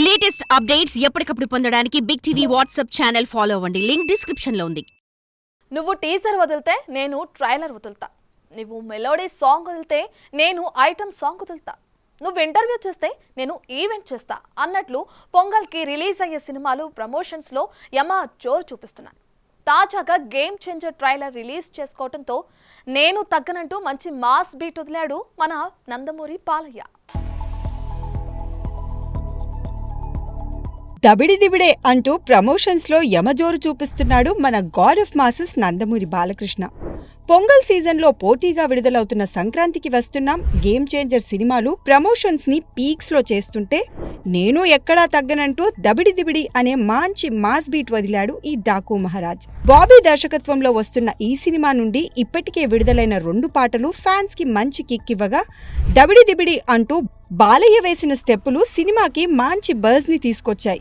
Latest updates ఎప్పటికప్పుడు పొందడానికి big TV WhatsApp channel follow అవ్వండి. లింక్ డిస్క్రిప్షన్ లో ఉంది. నువ్వు టీజర్ వదిలితే నేను ట్రైలర్ వదులుతా. నువ్వు మెలోడీ సాంగ్ వదిలితే నేను ఐటమ్ సాంగ్ వదులుతా. నువ్వు ఇంటర్వ్యూ చేస్తే నేను ఈవెంట్ చేస్తా అన్నట్లు పొంగల్కి రిలీజ్ అయ్యే సినిమాలు ప్రమోషన్స్లో యమ జోరు చూపిస్తున్నాను. తాజాగా గేమ్ చేంజర్ ట్రైలర్ రిలీజ్ చేసుకోవడంతో నేను తగ్గనంటూ మంచి మాస్ బీట్ వదిలాడు మన నందమూరి బాలయ్య. దబిడిదిబిడే అంటూ ప్రమోషన్స్ లో యమజోరు చూపిస్తున్నాడు మన God of masses Nandamuri Balakrishna. Pongal సీజన్లో పోటీగా విడుదలవుతున్న సంక్రాంతికి వస్తున్నాం గేమ్ చేంజర్ సినిమాలు ప్రమోషన్స్ ని పీక్స్ లో చేస్తుంటే నేను ఎక్కడా తగ్గనంటూ దబిడిదిబిడి అనే మంచి మాస్ బీట్ వదిలాడు ఈ డాకు మహారాజ్. బాబీ దర్శకత్వంలో వస్తున్న ఈ సినిమా నుండి ఇప్పటికే విడుదలైన 2 పాటలు ఫ్యాన్స్ కి మంచి కిక్ ఇవ్వగా దబిడిదిబిడి అంటూ బాలయ్య వేసిన స్టెప్పులు సినిమాకి మంచి బజ్ ని తీసుకొచ్చాయి.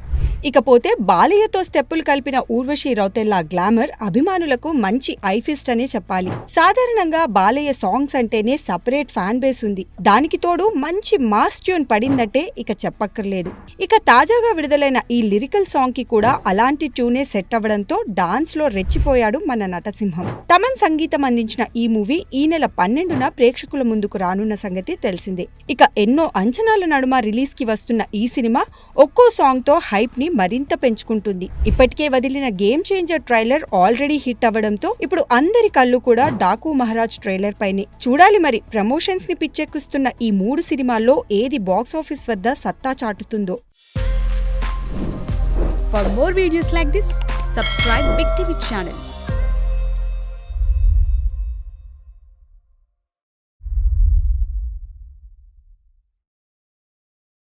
ఇకపోతే బాలయ్యతో స్టెప్పులు కలిపిన ఊర్వశి రౌతెల్లా గ్లామర్ అభిమానులకు మంచి ఐఫిస్ట్ అనే చెప్పాలి. సాధారణంగా బాలయ్య సాంగ్స్ అంటేనే సపరేట్ ఫ్యాన్ బేస్ ఉంది. దానికి తోడు మంచి మాస్ ట్యూన్ పడిందంటే ఇక చెప్పక్కర్లేదు. ఇక తాజాగా విడుదలైన ఈ లిరికల్ సాంగ్ కి కూడా అలాంటి ట్యూనే సెట్ అవ్వడంతో డాన్స్ లో రెచ్చిపోయాడు మన నటసింహం. తమన్ సంగీతం అందించిన ఈ మూవీ ఈ నెల 12న ప్రేక్షకుల ముందుకు రానున్న సంగతి తెలిసిందే. ఇక ఎన్నో అంచనాల నడుమ రిలీజ్ కి వస్తున్న ఈ సినిమా ఒక్కో సాంగ్ తో హైప్ ని మరింత పెంచుకుంటుంది. ఇప్పటికే వదిలిన game changer trailer already hit అవ్వడంతో ఇప్పుడు అందరి కళ్ళు కూడా డాకు మహారాజ్ ట్రైలర్ పైనే. చూడాలి మరి ప్రమోషన్స్ ని పిచ్చెక్కిస్తున్న ఈ 3 సినిమాల్లో ఏది బాక్స్ ఆఫీస్ వద్ద సత్తా చాటుతుందో. For more videos like this, subscribe Big TV channel.